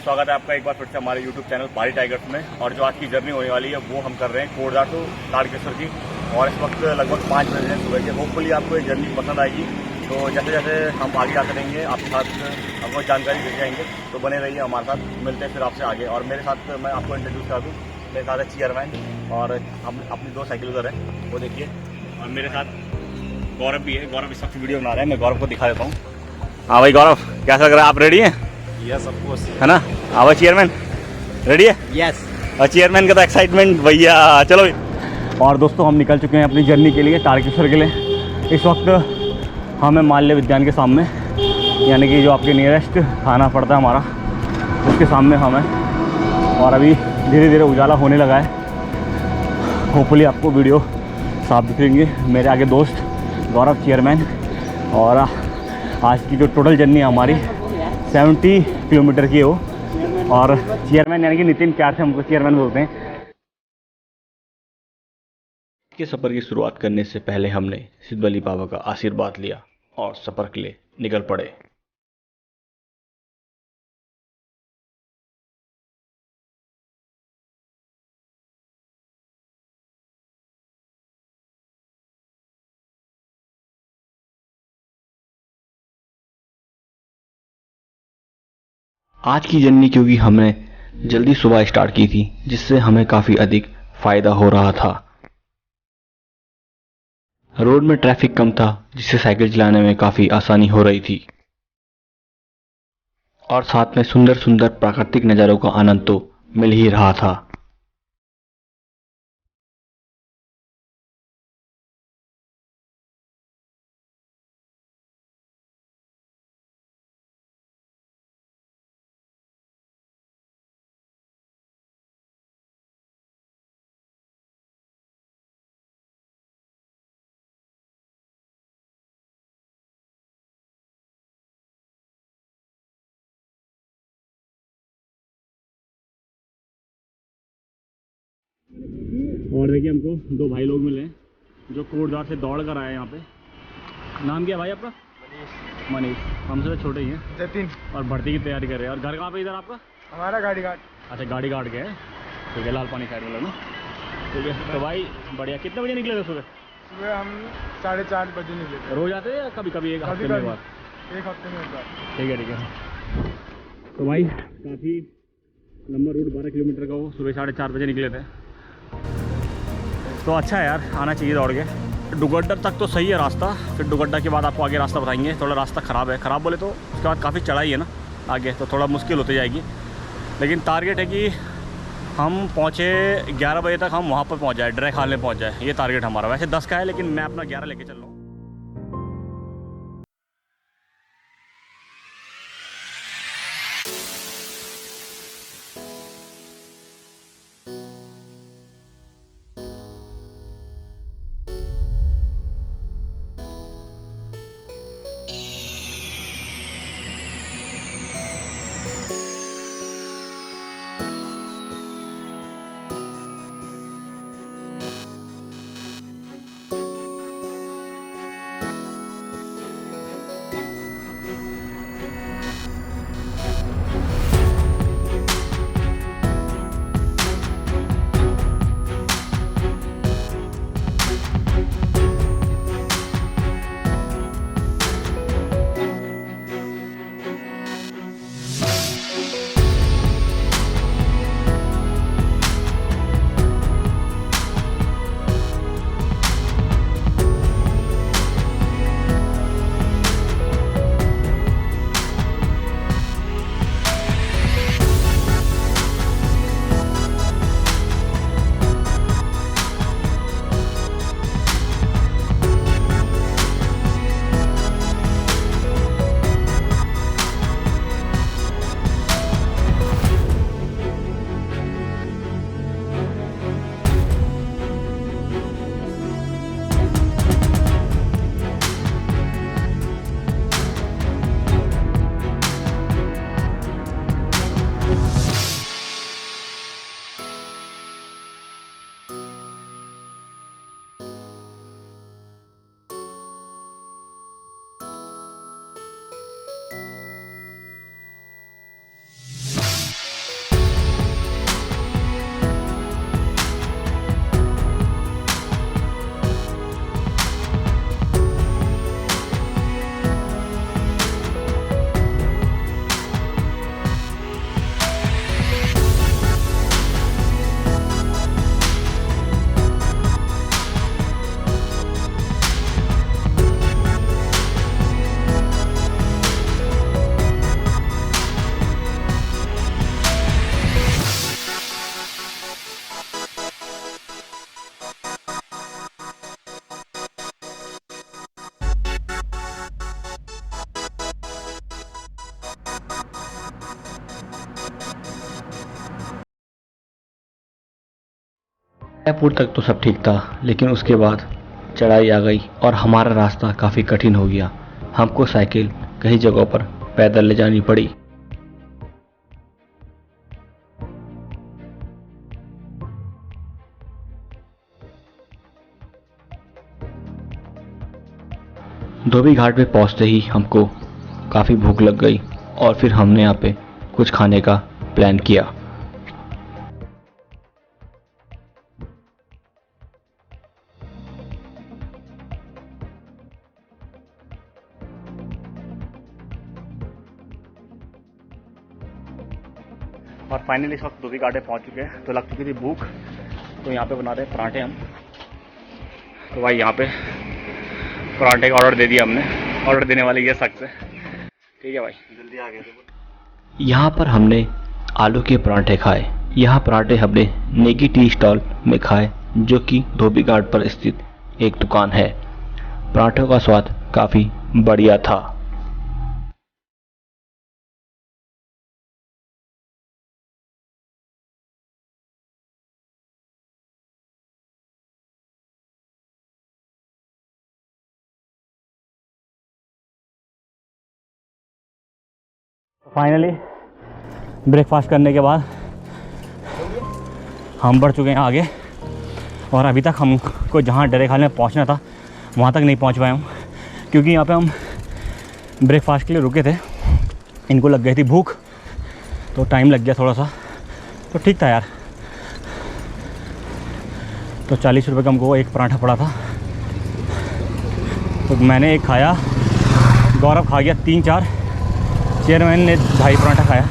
स्वागत है आपका एक बार फिर से हमारे YouTube चैनल पहाड़ी टाइगर्स में। और जो आज की जर्नी होने वाली है वो हम कर रहे हैं कोटद्वार टू तारकेश्वर की। और इस वक्त लगभग 5 बजे हैं सुबह के। होपफुली आपको ये जर्नी पसंद आएगी। तो जैसे जैसे हम आगे जा करेंगे आपके साथ आपको जानकारी दे जाएंगे, तो बने रहिए हमारे साथ। मिलते हैं फिर आपसे आगे। और मेरे साथ मैं आपको इंट्रोड्यूस करा दूँ, मेरे साथ है चेयरमैन और हम अपनी 2 साइकिल उधर है वो देखिए। और मेरे साथ गौरव भी है। गौरव इस वक्त वीडियो बना रहे हैं, मैं गौरव को दिखा देता हूँ। हाँ भाई गौरव, कैसा लग रहा है? आप रेडी हैं? यस ऑफ कोर्स है ना? हाँ भाई चेयरमैन रेडी है? यस। और चेयरमैन का तो एक्साइटमेंट भैया। चलो भाई। और दोस्तों हम निकल चुके हैं अपनी जर्नी के लिए, तारकेश्वर के लिए। इस वक्त हम हैं माल्य विद्यान के सामने, यानी कि जो आपके नियरेस्ट थाना पड़ता है हमारा, उसके सामने हम हैं। और अभी धीरे धीरे उजाला होने लगा है। होपफुली आपको वीडियो साफ दिखेंगे। मेरे आगे दोस्त गौरव चेयरमैन। और आज की जो टोटल जर्नी है हमारी 70 किलोमीटर की हो। और चेयरमैन यानी कि नितिन, प्यार से हमको चेयरमैन बोलते हैं। के सफ़र की शुरुआत करने से पहले हमने सिद्धबली बाबा का आशीर्वाद लिया और सफ़र के लिए निकल पड़े। आज की जर्नी क्योंकि हमने जल्दी सुबह स्टार्ट की थी, जिससे हमें काफ़ी अधिक फ़ायदा हो रहा था। रोड में ट्रैफिक कम था, जिससे साइकिल चलाने में काफ़ी आसानी हो रही थी। और साथ में सुंदर सुंदर प्राकृतिक नज़ारों का आनंद तो मिल ही रहा था। और देखिए हमको 2 भाई लोग मिले हैं जो कोटद्वार से दौड़ कर आए हैं यहाँ पे। नाम क्या है भाई आपका? मनीष। हमसे तो छोटे ही हैं। जतिन। और भर्ती की तैयारी कर रहे हैं। और घर कहाँ पे इधर आपका? हमारा गाड़ी घाट। अच्छा, गाड़ी घाट गए। ठीक है, लाल पानी साइड वाला ना। ठीक है तो भाई बढ़िया। कितने बजे निकले थे सुबह? सुबह हम 4:30 बजे निकले थे। रोज आते हैं या कभी कभी एक हफ्ते में एक बार? एक हफ्ते में एक बार। ठीक है ठीक है। तो भाई काफ़ी लंबा रूट 12 किलोमीटर का, वो सुबह 4:30 बजे निकले थे। तो अच्छा है यार, आना चाहिए दौड़ के। डुगड्डा तक तो सही है रास्ता, फिर डुगड्डा के बाद आपको आगे रास्ता बताएंगे। थोड़ा रास्ता ख़राब है, ख़राब बोले तो उसके बाद काफ़ी चढ़ाई है ना आगे, तो थोड़ा मुश्किल होती जाएगी। लेकिन टारगेट है कि हम पहुँचे 11 बजे तक, हम वहाँ पर पहुँच जाए, ड्राई खाल में पहुँच जाए। ये टारगेट हमारा। वैसे 10 का है, लेकिन मैं अपना 11 लेके चल रहा हूँ। जयपुर तक तो सब ठीक था, लेकिन उसके बाद चढ़ाई आ गई और हमारा रास्ता काफ़ी कठिन हो गया। हमको साइकिल कई जगहों पर पैदल ले जानी पड़ी। धोबी घाट पे पहुंचते ही हमको काफ़ी भूख लग गई और फिर हमने यहाँ पे कुछ खाने का प्लान किया। और फाइनली इस वक्त धोबी घाट पे पहुँच चुके हैं, तो लग चुकी थी भूख, तो यहाँ पे बना रहे हैं पराठे हम। तो भाई यहाँ पे पराठे का ऑर्डर दे दिया हमने, ऑर्डर देने वाले ये शख्स है। ठीक है भाई, जल्दी आ गए। यहाँ पर हमने आलू के पराठे खाए। यहाँ पराठे हमने नेगी टी स्टॉल में खाए, जो कि धोबी घाट पर स्थित एक दुकान है। पराठों का स्वाद काफ़ी बढ़िया था। फाइनली ब्रेकफास्ट करने के बाद हम बढ़ चुके हैं आगे, और अभी तक हमको जहाँ डरे खाल में पहुँचना था वहाँ तक नहीं पहुँच पाए हम, क्योंकि यहाँ पे हम ब्रेकफास्ट के लिए रुके थे। इनको लग गई थी भूख, तो टाइम लग गया थोड़ा सा, तो ठीक था यार। तो 40 रुपये का हमको एक पराठा पड़ा था, तो मैंने एक खाया, गौरव खा गया 3-4, चेयरमैन ने 2.5 पराठा खाया।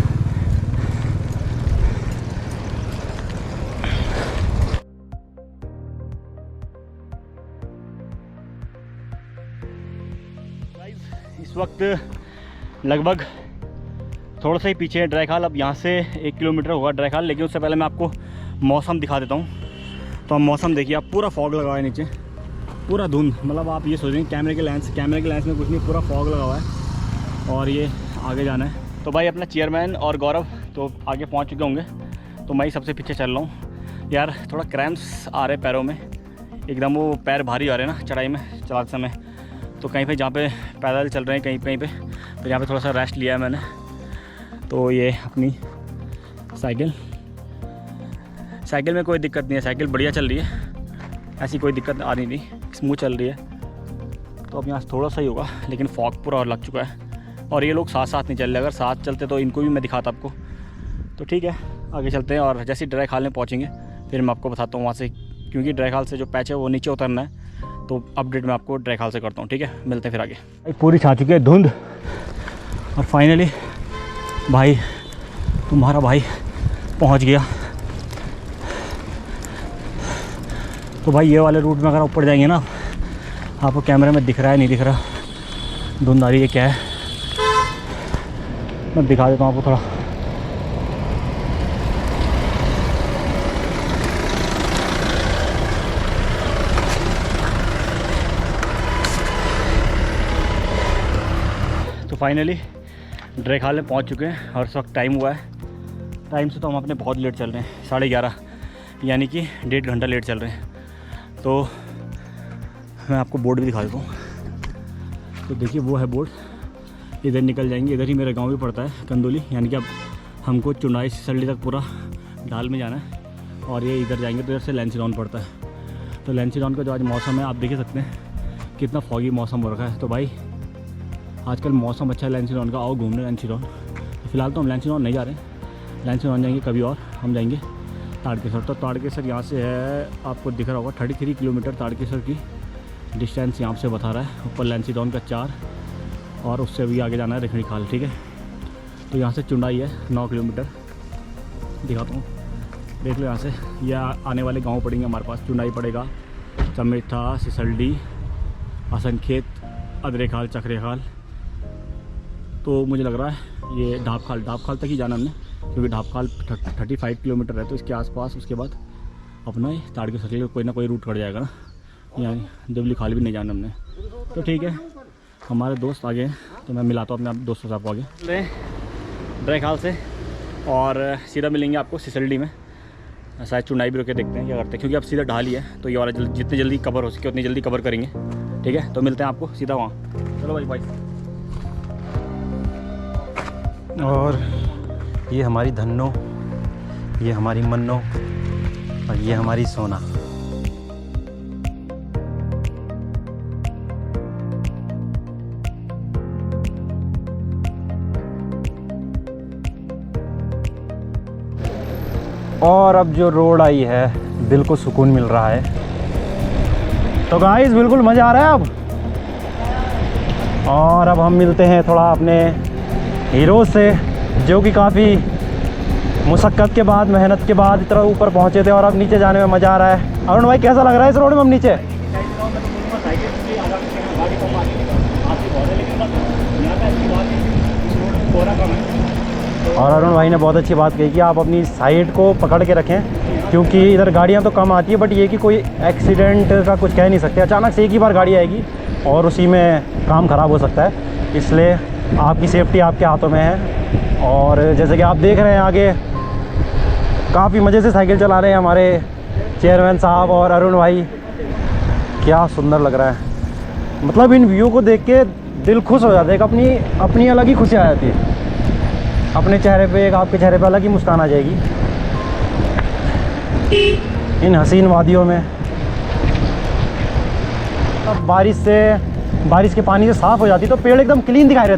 इस वक्त लगभग थोड़ा सा ही पीछे है ड्राईखाल। अब यहाँ से 1 किलोमीटर होगा ड्राईखाल, लेकिन उससे पहले मैं आपको मौसम दिखा देता हूँ। तो हम मौसम देखिए, आप पूरा फॉग लगा हुआ है नीचे, पूरा धुंध। मतलब आप ये सोच रहे हैं कैमरे के लेंस में कुछ नहीं, पूरा फॉग लगा हुआ है। और ये आगे जाना है। तो भाई अपना चेयरमैन और गौरव तो आगे पहुंच चुके होंगे, तो मैं ही सबसे पीछे चल रहा हूँ। यार थोड़ा क्रैम्प्स आ रहे पैरों में, एकदम वो पैर भारी आ रहे हैं ना चढ़ाई में चलाते समय। तो कहीं पे जहाँ पे पैदल चल रहे हैं कहीं पे, तो यहाँ पे थोड़ा सा रेस्ट लिया है मैंने। तो ये अपनी साइकिल में कोई दिक्कत नहीं है, साइकिल बढ़िया चल रही है, ऐसी कोई दिक्कत आ रही नहीं, स्मूथ चल रही है। तो अब यहाँ से थोड़ा सा ही होगा, लेकिन फॉग पूरा और लग चुका है। और ये लोग साथ साथ नहीं चल रहे, अगर साथ चलते तो इनको भी मैं दिखाता आपको। तो ठीक है, आगे चलते हैं, और जैसे ड्राईखाल में पहुँचेंगे फिर मैं आपको बताता हूँ वहाँ से, क्योंकि ड्राईखाल से जो पैच है वो नीचे उतरना है। तो अपडेट मैं आपको ड्राईखाल से करता हूँ, ठीक है। मिलते हैं फिर आगे। पूरी छा चुकी है धुंध, और फाइनली भाई तुम्हारा भाई पहुँच गया। तो भाई ये वाले रूट में अगर ऊपर जाएंगे ना, आपको कैमरे में दिख रहा है नहीं दिख रहा, धुंध आ रही है क्या है, मैं दिखा देता हूँ आपको थोड़ा। तो फाइनली ड्राईखाल में पहुँच चुके हैं, और इस वक्त टाइम हुआ है, टाइम से तो हम अपने बहुत लेट चल रहे हैं, 11:30, यानी कि 1.5 घंटा लेट चल रहे हैं। तो मैं आपको बोर्ड भी दिखा देता हूँ। तो देखिए वो है बोर्ड, इधर निकल जाएंगे, इधर ही मेरा गांव भी पड़ता है कंदोली, यानी कि अब हमको चुनाई सिसल्डी तक पूरा ढाल में जाना है। और ये इधर जाएंगे तो इधर से लैंसीडॉन पड़ता है। तो लैंसीडॉन का जो आज मौसम है आप देख सकते हैं कितना फॉगी मौसम हो रखा है। तो भाई आजकल मौसम अच्छा है लैंसीडॉन का, आओ घूमने लैंसीडॉन। तो फिलहाल तो हम लैंसीडॉन नहीं जा रहे हैं, लैंसीडॉन जाएंगे कभी और, हम जाएंगे ताड़केसर। तो ताड़केसर यहाँ से है, आपको दिख रहा होगा 33 किलोमीटर ताड़केसर की डिस्टेंस यहाँ से बता रहा है। ऊपर लैंसीडॉन का 4, और उससे भी आगे जाना है रेखणीखाल, ठीक है। तो यहाँ से चुंडाई है 9 किलोमीटर, दिखाता हूँ, देख लो यहाँ से। यह आने वाले गांव पड़ेंगे हमारे पास, चुंडाई पड़ेगा, चमेठा, सिसल्डी, हसनखेत, अदरेखाल, चक्रेखाल। तो मुझे लग रहा है ये ढाबखाल तक ही जाना हमने, क्योंकि ढाबखाल 35 किलोमीटर है, तो इसके आसपास उसके बाद अपना ही ताड़केसर के लिए कोई ना कोई रूट कट जाएगा ना, यानी देवलीखाल भी नहीं जाना हमने। तो ठीक है, हमारे दोस्त आगे हैं, तो मैं मिलाता हूँ अपने दोस्तों से आपको आगे ड्राईखाल से, और सीधा मिलेंगे आपको सिसल्डी में। शायद चुनाई भी रोके, देखते हैं क्या करते हैं, क्योंकि अब सीधा ढाल ही है तो ये वाला जितनी जल्दी कवर हो सके उतनी जल्दी कवर करेंगे। ठीक है, तो मिलते हैं आपको सीधा वहाँ। चलो भाई। और ये हमारी धन्नो, ये हमारी मन्नो और ये हमारी सोना। और अब जो रोड आई है दिल को सुकून मिल रहा है। तो गाइस बिल्कुल मज़ा आ रहा है अब। और अब हम मिलते हैं थोड़ा अपने हीरो से, जो कि काफ़ी मुशक्क़त के बाद, मेहनत के बाद इतना ऊपर पहुंचे थे और अब नीचे जाने में मज़ा आ रहा है। अरुण भाई कैसा लग रहा है इस रोड में हम नीचे? और अरुण भाई ने बहुत अच्छी बात कही कि आप अपनी साइड को पकड़ के रखें, क्योंकि इधर गाड़ियां तो कम आती है, बट ये कि कोई एक्सीडेंट का कुछ कह नहीं सकते। अचानक से एक ही बार गाड़ी आएगी और उसी में काम ख़राब हो सकता है, इसलिए आपकी सेफ्टी आपके हाथों में है। और जैसे कि आप देख रहे हैं आगे काफ़ी मज़े से साइकिल चला रहे हैं हमारे चेयरमैन साहब और अरुण भाई। क्या सुंदर लग रहा है, मतलब इन व्यू को देख के दिल खुश हो जाता है। अपनी अलग ही खुशी आ जाती है अपने चेहरे पे, एक आपके चेहरे पे अलग ही मुस्कान आ जाएगी इन हसीन वादियों में। अब बारिश के पानी से साफ़ हो जाती तो पेड़ एकदम क्लीन दिखाई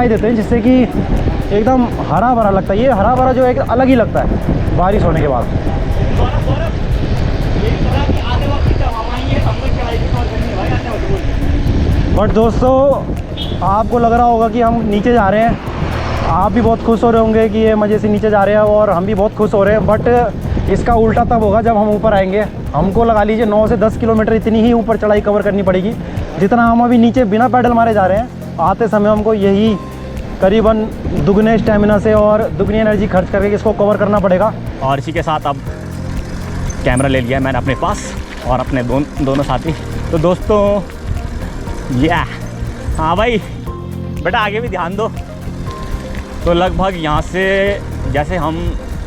देते हैं, जिससे कि एकदम हरा भरा लगता है। ये हरा भरा जो है अलग ही लगता है बारिश होने के बाद। बट दोस्तों आपको लग रहा होगा कि हम नीचे जा रहे हैं, आप भी बहुत खुश हो रहे होंगे कि ये मज़े से नीचे जा रहे हैं और हम भी बहुत खुश हो रहे हैं। बट इसका उल्टा तब होगा जब हम ऊपर आएंगे। हमको लगा लीजिए 9 से 10 किलोमीटर इतनी ही ऊपर चढ़ाई कवर करनी पड़ेगी, जितना हम अभी नीचे बिना पैडल मारे जा रहे हैं। आते समय हमको यही करीबन दुगने स्टेमिना से और दुगनी एनर्जी खर्च करके इसको कवर करना पड़ेगा। और इसी के साथ अब कैमरा ले लिया मैंने अपने पास और अपने दोनों साथी। तो दोस्तों हाँ भाई बेटा आगे भी ध्यान दो। तो लगभग यहाँ से जैसे हम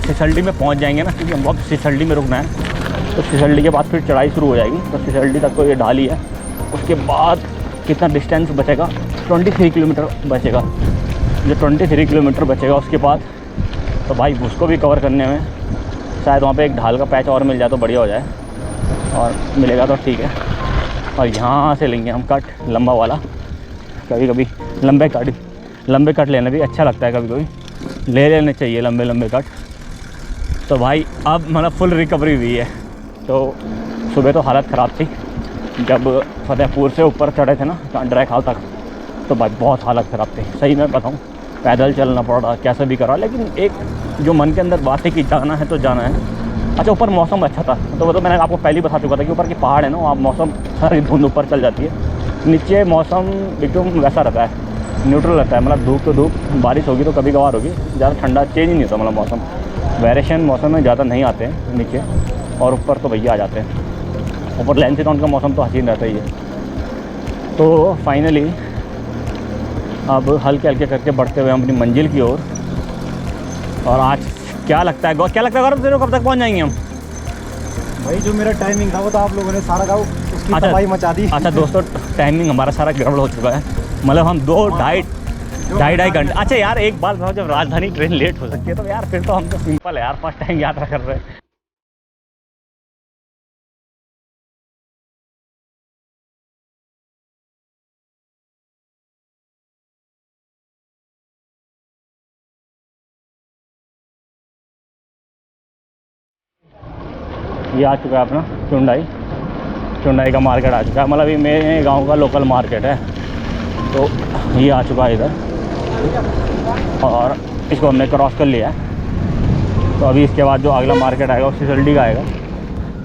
सिसल्डी में पहुँच जाएंगे ना, क्योंकि हमको अब सिसल्डी में रुकना है, तो सिसल्डी के बाद फिर चढ़ाई शुरू हो जाएगी। तो सिसल्डी तक तो ये ढाल ही है, उसके बाद कितना डिस्टेंस बचेगा, 23 किलोमीटर बचेगा। जो 23 किलोमीटर बचेगा उसके बाद तो भाई उसको भी कवर करने में शायद वहाँ पे एक ढाल का पैच और मिल जाए तो बढ़िया हो जाए, और मिलेगा तो ठीक है। और यहाँ से लेंगे हम कट लंबा वाला। कभी कभी लंबे कट लेना भी अच्छा लगता है, कभी कभी ले लेने चाहिए लंबे कट। तो भाई अब मतलब फुल रिकवरी हुई है। तो सुबह तो हालत ख़राब थी, जब फतेहपुर से ऊपर चढ़े थे ना ड्राईखाल तक, तो भाई बहुत हालत ख़राब थी। सही मैं बताऊँ, पैदल चलना पड़ रहा, कैसे भी करा, लेकिन एक जो मन के अंदर बात है कि जाना है तो जाना है। अच्छा ऊपर मौसम अच्छा था, तो वो तो मैंने आपको पहले ही बता चुका था कि ऊपर के पहाड़ है ना, वहाँ मौसम सारी धुंध ऊपर चल जाती है, नीचे मौसम एकदम वैसा रहता है, न्यूट्रल रहता है। मतलब धूप तो धूप, बारिश होगी तो कभी कभार होगी, ज़्यादा ठंडा चेंज नहीं होता। मतलब मौसम वेरिएशन मौसम में ज़्यादा नहीं आते हैं नीचे, और ऊपर तो भैया आ जाते हैं। ऊपर लैंसडाउन का मौसम तो हसीन रहता ही है। तो फाइनली अब हल्के हल्के करके बढ़ते हुए हम अपनी मंजिल की ओर। और आज क्या लगता है गौरव तेरे को कब तक पहुंच जाएंगे हम? भाई जो मेरा टाइमिंग था वो तो आप लोगों ने सारा गाँव उसकी तबाही मचा दी। अच्छा दोस्तों, टाइमिंग हमारा सारा गड़बड़ हो चुका है। मतलब हम 2-2.5 घंटे। अच्छा यार एक बात बताओ, जब राजधानी ट्रेन लेट हो सकती है तो यार फिर तो हम तो सिंपल है यार, फर्स्ट टाइम यात्रा कर रहे हैं। ये आ चुका है अपना चुंडाई का मार्केट आ चुका है। मतलब ये मेरे गांव का लोकल मार्केट है, तो ये आ चुका है इधर, और इसको हमने क्रॉस कर लिया है। तो अभी इसके बाद जो अगला मार्केट आएगा वो सिसल्डी का आएगा।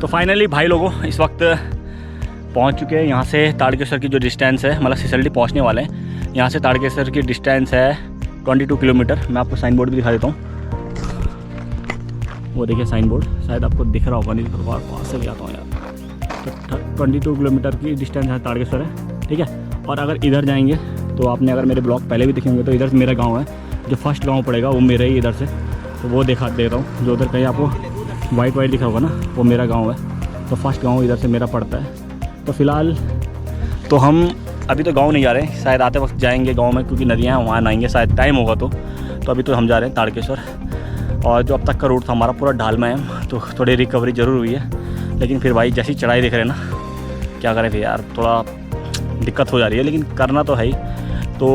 तो फाइनली भाई लोगों इस वक्त पहुंच चुके हैं। यहाँ से ताड़केश्वर की जो डिस्टेंस है, मतलब सिसल्डी पहुंचने वाले हैं। यहाँ से ताड़केश्वर की डिस्टेंस है 22 किलोमीटर। मैं आपको साइन बोर्ड भी दिखा देता हूँ, वो देखिए साइन बोर्ड, शायद आपको दिख रहा होगा, नहीं दिख रहा, पास से ले आता हूँ यार। तो 22 किलोमीटर की डिस्टेंस है ताड़केश्वर है, ठीक है। और अगर इधर जाएंगे तो आपने अगर मेरे ब्लॉग पहले भी देखे होंगे तो इधर से मेरा गांव है, जो फर्स्ट गांव पड़ेगा वो मेरा ही इधर से, तो वो दिखा देता हूँ। जो उधर कहीं आपको वाइट वाइट दिखा होगा ना, वो मेरा गांव है। तो फर्स्ट गांव इधर से मेरा पड़ता है। तो फ़िलहाल तो हम अभी तो गांव नहीं जा रहे हैं, शायद आते वक्त जाएंगे गांव में, क्योंकि नदियाँ हैं वहाँ नहाएंगे शायद टाइम होगा तो अभी तो हम जा रहे हैं ताड़केश्वर। और जो अब तक का रूट था हमारा पूरा ढाल में है, तो थोड़ी रिकवरी ज़रूर हुई है। लेकिन फिर भाई जैसी चढ़ाई दिख रहे हैं ना, क्या करें फिर यार, थोड़ा दिक्कत हो जा रही है, लेकिन करना तो है ही। तो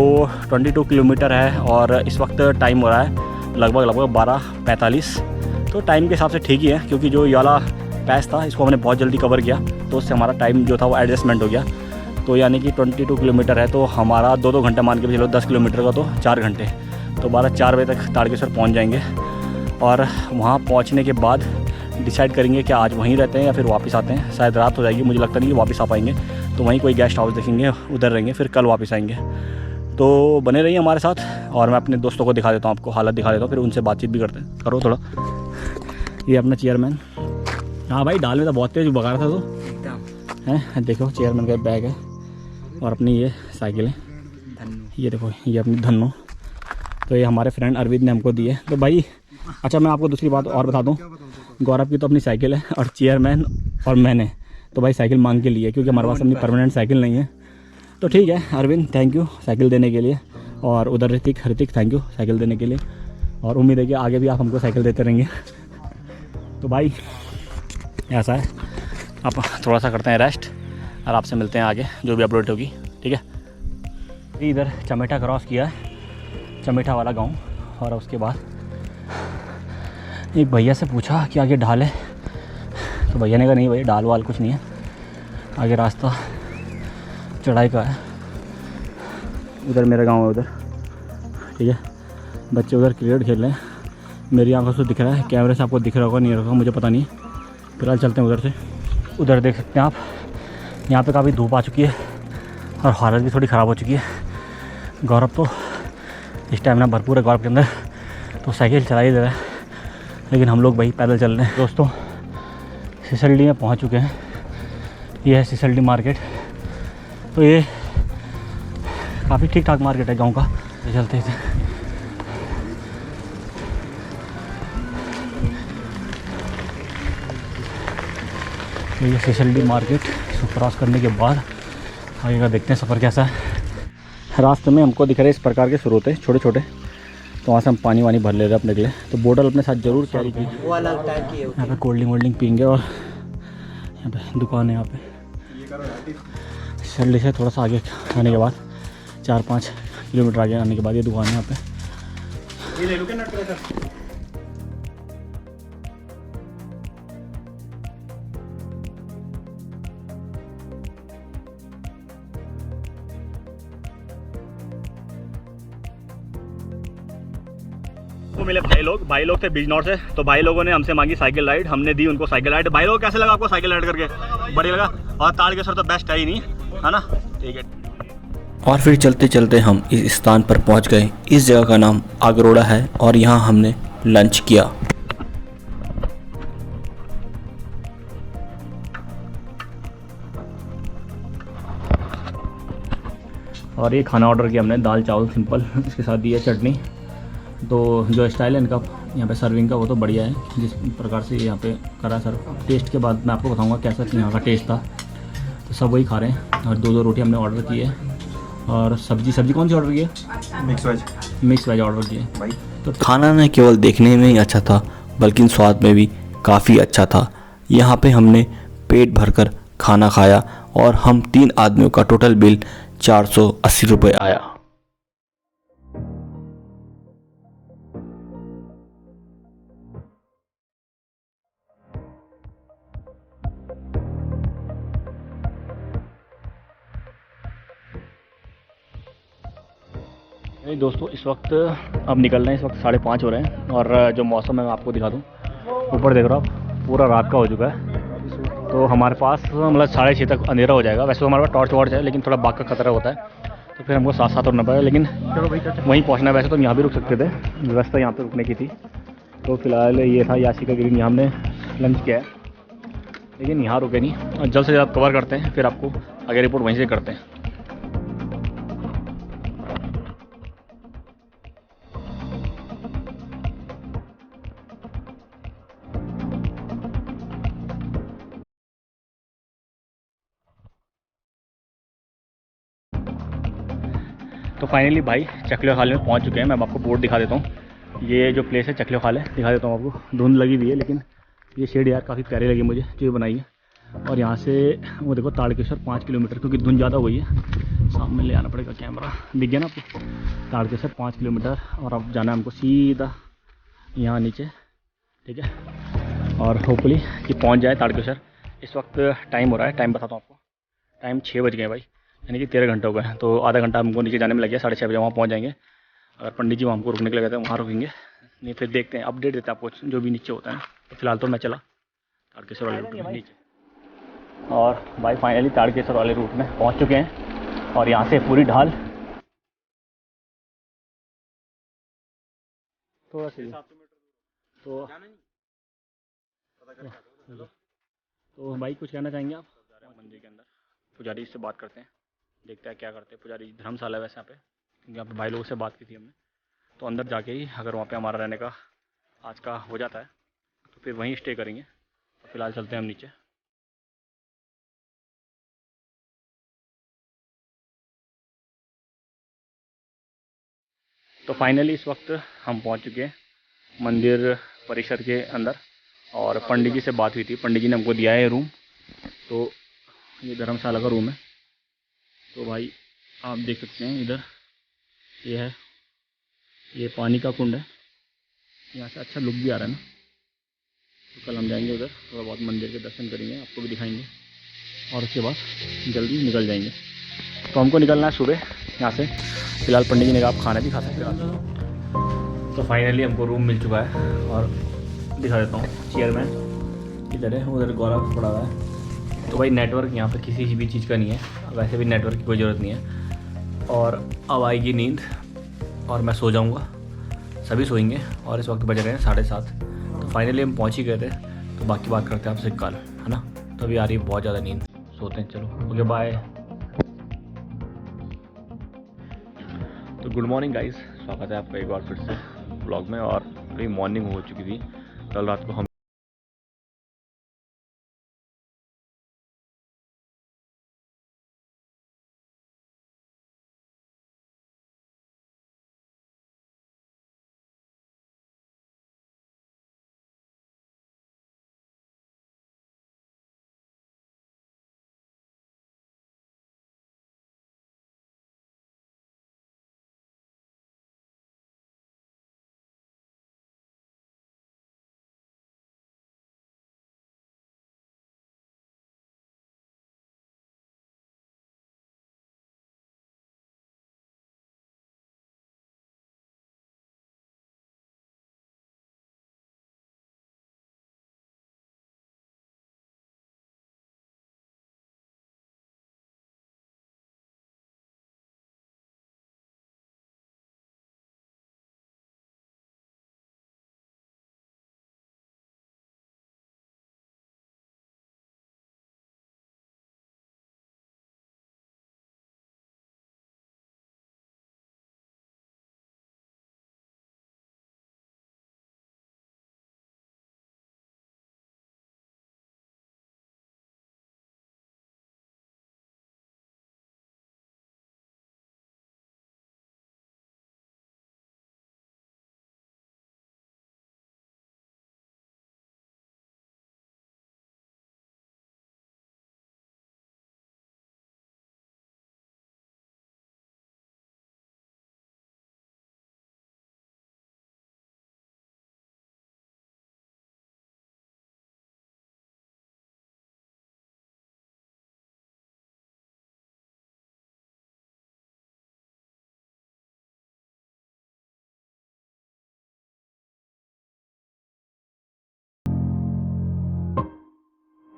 22 किलोमीटर है और इस वक्त टाइम हो रहा है लगभग 12:45। तो टाइम के हिसाब से ठीक ही है, क्योंकि जो ये वाला पैच था इसको हमने बहुत जल्दी कवर किया, तो उससे हमारा टाइम जो था वो एडजस्टमेंट हो गया। तो यानी कि 22 किलोमीटर है, तो हमारा 2-2 घंटे मान के भी चलो, 10 किलोमीटर का तो 4 घंटे। तो 4 बजे तक ताड़केश्वर पहुँच जाएंगे। और वहाँ पहुँचने के बाद डिसाइड करेंगे कि आज वहीं रहते हैं या फिर वापस आते हैं। शायद रात हो जाएगी, मुझे लगता नहीं कि वापस आ पाएंगे, तो वहीं कोई गेस्ट हाउस देखेंगे, उधर रहेंगे, फिर कल वापस आएंगे। तो बने रहिए हमारे साथ, और मैं अपने दोस्तों को दिखा देता हूँ, आपको हालत दिखा देता हूँ, फिर उनसे बातचीत भी करते हैं। करो थोड़ा। ये अपना चेयरमैन। हाँ भाई, डाल में तो बहुत तेज बगा रहा था तो एकदम है। देखो चेयरमैन का बैग है, और अपनी ये साइकिल है, ये देखो ये अपनी धन्नो। तो ये हमारे फ्रेंड अरविंद ने हमको दी है। तो भाई अच्छा, मैं आपको दूसरी बात और बता दूँ, गौरव की तो अपनी साइकिल है, और चेयरमैन और मैंने तो भाई साइकिल मांग के लिए, क्योंकि हमारे पास अपनी परमानेंट साइकिल नहीं है। तो ठीक है अरविंद, थैंक यू साइकिल देने के लिए। और उधर ऋतिक थैंक यू साइकिल देने के लिए, और उम्मीद है कि आगे भी आप हमको साइकिल देते रहेंगे। तो भाई ऐसा है, आप थोड़ा सा करते हैं रेस्ट, और आपसे मिलते हैं आगे जो भी अपलोड होगी, ठीक है। इधर चमेटा क्रॉस किया है, चमेटा वाला गांव। और उसके बाद एक भैया से पूछा कि आगे ढाल है, तो भैया ने कहा नहीं भैया ढाल वाल कुछ नहीं है, आगे रास्ता चढ़ाई का है। उधर मेरा गांव है उधर, ठीक है। बच्चे उधर क्रिकेट खेल रहे हैं, मेरी आंखों से दिख रहा है, कैमरे से आपको दिख रहा होगा नहीं होगा मुझे पता नहीं। फिलहाल चलते हैं उधर से। उधर देख सकते हैं आप, यहाँ पे काफ़ी धूप आ चुकी है और हालत भी थोड़ी ख़राब हो चुकी है। गौरव तो इस टाइम ना भरपूर है गौरव के अंदर, तो साइकिल चला ही दे रहा है, लेकिन हम लोग भाई पैदल चल रहे हैं। दोस्तों सिसलडी में पहुँच चुके हैं, ये है सिसलडी मार्केट। तो ये काफ़ी ठीक ठाक मार्केट है गांव का। चलते थे तो ये सिसलडी मार्केट, इसको क्रॉस करने के बाद आगे का देखते हैं सफ़र कैसा है। रास्ते में हमको दिख रहे इस प्रकार के स्रोत हैं छोटे छोटे, तो वहाँ से हम पानी वानी भर ले रहे हैं अपने के लिए। तो बोतल अपने साथ ज़रूर कैरी की, वो अलग टाइप की है। यहाँ पे कोल्ड ड्रिंक पियेंगे, और यहाँ पे दुकान है। यहाँ पे सिसलडी से थोड़ा सा आगे आने के बाद 4-5 किलोमीटर आगे आने के बाद ये दुकान है यहाँ पे। ये ले लो क्या नट। वो मिले भाई लोग थे बिजनौर से, तो भाई लोगों ने हमसे मांगी साइकिल राइड, हमने दी उनको साइकिल राइड। भाई लोग कैसे लगा आपको साइकिल राइड करके? बढ़िया लगा। और ताड़केश्वर तो बेस्ट है ही नहीं, है ना? ठीक है। और फिर चलते चलते हम इस स्थान पर पहुंच गए। इस जगह का नाम आगरोड़ा है, और यहाँ हमने लंच किया। और ये खाना ऑर्डर किया हमने, दाल चावल सिंपल, इसके साथ दी है चटनी। तो जो स्टाइल है इनका यहाँ पे सर्विंग का वो तो बढ़िया है, जिस प्रकार से यहाँ पे करा सर। टेस्ट के बाद मैं आपको बताऊँगा कैसा यहाँ का टेस्ट था। तो सब वही खा रहे हैं, और 2-2 रोटी हमने ऑर्डर की है। और सब्जी कौन सी ऑर्डर की है? मिक्स वेज ऑर्डर की है भाई। तो खाना न केवल देखने में ही अच्छा था, बल्कि स्वाद में भी काफ़ी अच्छा था। यहाँ पे हमने पेट भरकर खाना खाया, और हम 3 आदमियों का टोटल बिल 480 रुपये आया। नहीं दोस्तों, इस वक्त अब निकल रहे हैं, इस वक्त 5:30 हो रहे हैं। और जो मौसम है मैं आपको दिखा दूँ, ऊपर देख रहा हूँ पूरा रात का हो चुका है। तो हमारे पास मतलब 6:30 तक अंधेरा हो जाएगा। वैसे तो हमारे पास टॉर्च वॉर्च है, लेकिन थोड़ा बाग का खतरा होता है, तो फिर हमको साथ साथ रुकना पड़ेगा। लेकिन वहीं पहुँचना है। वैसे तो हम यहाँ भी रुक सकते थे, व्यवस्था यहाँ पर रुकने की थी। तो फिलहाल ये था याशिका ग्रीन, यहाँ हमने लंच किया है, लेकिन यहाँ रुके नहीं। और जल्द से जल्द कवर करते हैं, फिर आपको आगे रिपोर्ट वहीं से करते हैं। तो फाइनली भाई चकले खाल में पहुंच चुके हैं। मैं आपको बोर्ड दिखा देता हूँ। ये जो प्लेस है चकले खाल है, दिखा देता हूँ आपको। धुंध लगी हुई है लेकिन ये शेड यार काफ़ी प्यारी लगी मुझे जो ये बनाई है। और यहाँ से वो देखो ताड़केश्वर 5 किलोमीटर, क्योंकि धुंध ज़्यादा हुई है। सामने ले आना पड़ेगा कैमरा, दिख गया ना आपको। ताड़केश्वर 5 किलोमीटर और अब जाना है हमको सीधा यहाँ नीचे, ठीक है। और होपफुली कि पहुँच जाए ताड़केश्वर। इस वक्त टाइम हो रहा है, टाइम बताता हूँ आपको। टाइम 6 बज गए भाई, यानी कि 13 घंटे हो गए। तो आधा घंटा हमको नीचे जाने में लग गया। 6:30 बजे वहाँ पहुँच जाएंगे। अगर पंडित जी वहाँ हमको रुकने के लिए कहते हैं वहाँ रुकेंगे, नहीं फिर देखते हैं, अपडेट देते हैं आपको जो भी नीचे होता है। तो फिलहाल तो मैं चला ताड़केश्वर वाले रूट में नीचे। और भाई फाइनली ताड़केश्वर वाले रूट में पहुँच चुके हैं। और यहाँ से पूरी ढाल थोड़ा सा तो भाई कुछ कहना चाहेंगे आप? मंदिर के अंदर पुजारी से बात करते हैं, देखते हैं क्या करते हैं। पुजारी धर्मशाला है वैसे यहाँ पे, क्योंकि यहाँ पे भाई लोगों से बात की थी हमने। तो अंदर जाके ही अगर वहाँ पे हमारा रहने का आज का हो जाता है तो फिर वहीं स्टे करेंगे। तो फिलहाल चलते हैं हम नीचे। तो फाइनली इस वक्त हम पहुँच चुके हैं मंदिर परिसर के अंदर। और पंडित जी से बात हुई थी, पंडित जी ने हमको दिया है रूम। तो ये धर्मशाला का रूम है। तो भाई आप देख सकते हैं इधर ये है, ये पानी का कुंड है। यहाँ से अच्छा लुक भी आ रहा है ना। तो कल हम जाएंगे उधर, थोड़ा बहुत मंदिर के दर्शन करेंगे, आपको भी दिखाएंगे। और उसके बाद जल्दी निकल जाएंगे। तो हमको निकलना है सुबह यहाँ से। फिलहाल पंडित जी ने कहा आप खाना भी खा सकते हैं। तो फाइनली हमको रूम मिल चुका है और दिखा देता हूँ। चेयरमैन इधर है, उधर गौरव पड़ा हुआ है। तो भाई नेटवर्क यहाँ पे किसी भी चीज़ का नहीं है, वैसे भी नेटवर्क की कोई ज़रूरत नहीं है। और अब आएगी नींद और मैं सो जाऊँगा, सभी सोएंगे। और इस वक्त बज रहे हैं 7:30। तो फाइनली हम पहुँच ही गए थे। तो बाकी बात करते हैं आपसे कल, है ना। तो अभी आ रही है बहुत ज़्यादा नींद, सोते हैं। चलो ओके बाय। तो गुड मॉर्निंग गाइस, स्वागत है आपका एक बार फिर से ब्लॉग में। और अभी मॉर्निंग हो चुकी थी। कल रात को हम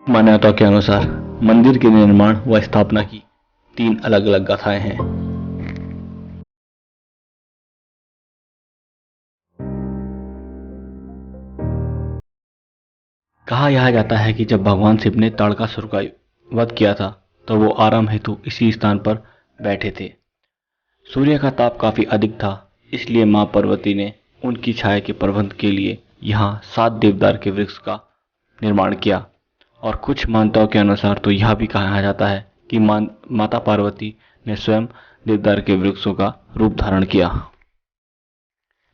मान्यता के अनुसार मंदिर के निर्माण व स्थापना की 3 अलग अलग गाथाएं हैं। कहा यह जाता है कि जब भगवान शिव ने ताड़कासुर का वध किया था तो वो आराम हेतु इसी स्थान पर बैठे थे। सूर्य का ताप काफी अधिक था, इसलिए मां पार्वती ने उनकी छाया के प्रबंध के लिए यहाँ 7 देवदार के वृक्ष का निर्माण किया। और कुछ मान्यताओं के अनुसार तो यह भी कहा जाता है कि माता पार्वती ने स्वयं देवदार के वृक्षों का रूप धारण किया।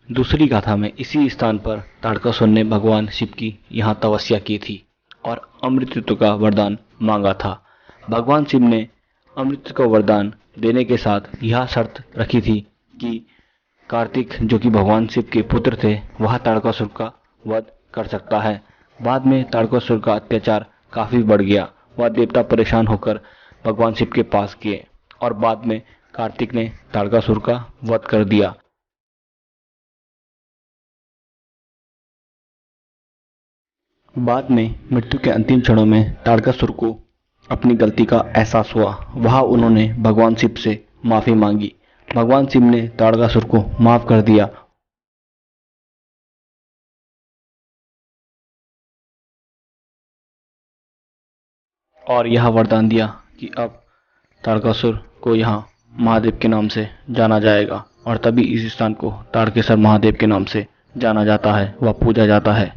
दूसरी गाथा में इसी स्थान पर ताड़कासुर ने भगवान शिव की यहाँ तपस्या की थी और अमृतत्व का वरदान मांगा था। भगवान शिव ने अमृत का वरदान देने के साथ यह शर्त रखी थी कि कार्तिक, जो कि भगवान शिव के पुत्र थे, वह ताड़कासुर का वध कर सकता है। बाद में ताड़कासुर का अत्याचार काफ़ी बढ़ गया। वह देवता परेशान होकर भगवान शिव के पास गए और बाद में कार्तिक ने ताड़कासुर का वध कर दिया। बाद में मृत्यु के अंतिम क्षणों में ताड़कासुर को अपनी गलती का एहसास हुआ। वह उन्होंने भगवान शिव से माफ़ी मांगी। भगवान शिव ने ताड़कासुर को माफ़ कर दिया और यह वरदान दिया कि अब ताड़कासुर को यहाँ महादेव के नाम से जाना जाएगा और तभी इस स्थान को ताड़केश्वर महादेव के नाम से जाना जाता है, वह पूजा जाता है।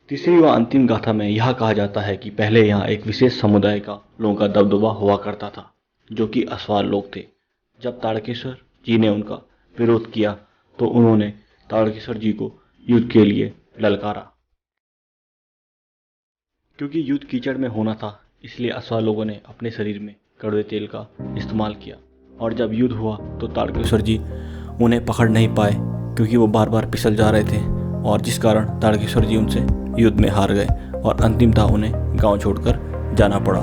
तीसरी व अंतिम गाथा में यह कहा जाता है कि पहले यहाँ एक विशेष समुदाय का लोगों का दबदबा हुआ करता था, जो कि असवार लोग थे। जब ताड़केश्वर जी ने उनका विरोध किया तो उन्होंने ताड़केश्वर जी को युद्ध के लिए ललकारा। क्योंकि युद्ध कीचड़ में होना था, इसलिए असवार लोगों ने अपने शरीर में कड़वे तेल का इस्तेमाल किया और जब युद्ध हुआ तो ताड़केश्वर जी उन्हें पकड़ नहीं पाए, क्योंकि वो बार बार फिसल जा रहे थे और जिस कारण ताड़केश्वर जी उनसे युद्ध में हार गए और अंतिमतः उन्हें गांव छोड़कर जाना पड़ा।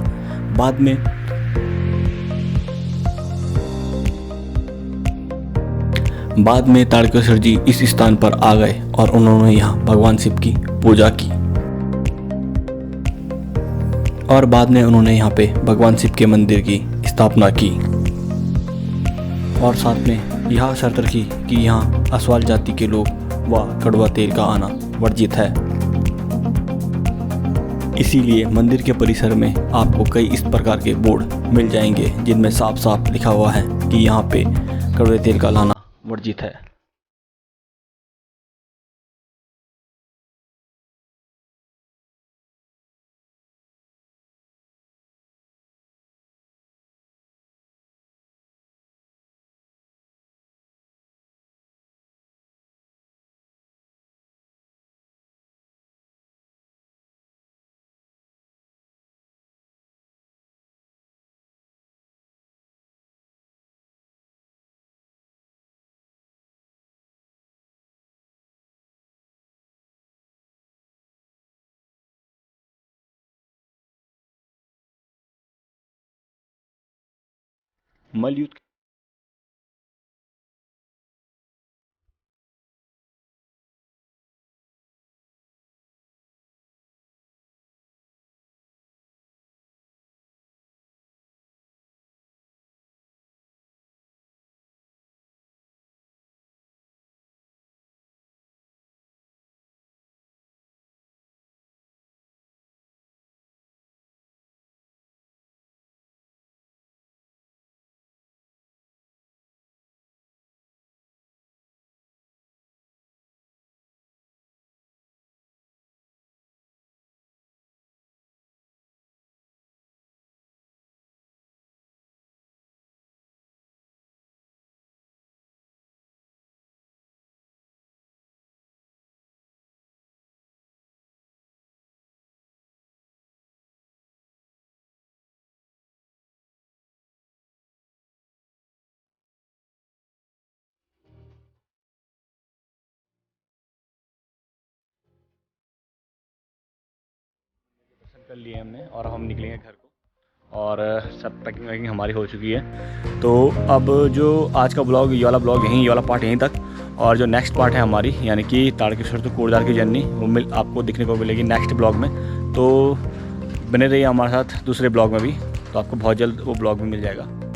बाद में ताड़केश्वर जी इस स्थान पर आ गए और उन्होंने यहाँ भगवान शिव की पूजा की और बाद में उन्होंने यहाँ पे भगवान शिव के मंदिर की स्थापना की और साथ में यह शर्त रखी कि यहाँ असवाल जाति के लोग व कड़वा तेल का आना वर्जित है। इसीलिए मंदिर के परिसर में आपको कई इस प्रकार के बोर्ड मिल जाएंगे जिनमें साफ साफ लिखा हुआ है कि यहाँ पे कड़वे तेल का लाना वर्जित है। मलयुद्ध कर लिए हमने और हम निकलेंगे घर को और सब पैकिंग वैकिंग हमारी हो चुकी है। तो अब जो आज का ब्लॉग, ये वाला ब्लॉग यहीं, ये वाला पार्ट यहीं तक, और जो नेक्स्ट पार्ट है हमारी यानी कि ताड़केश्वर टू कोटद्वार की जर्नी, वो आपको दिखने को मिलेगी नेक्स्ट ब्लॉग में। तो बने रहिए हमारे साथ दूसरे ब्लॉग में भी, तो आपको बहुत जल्द वो ब्लॉग भी मिल जाएगा।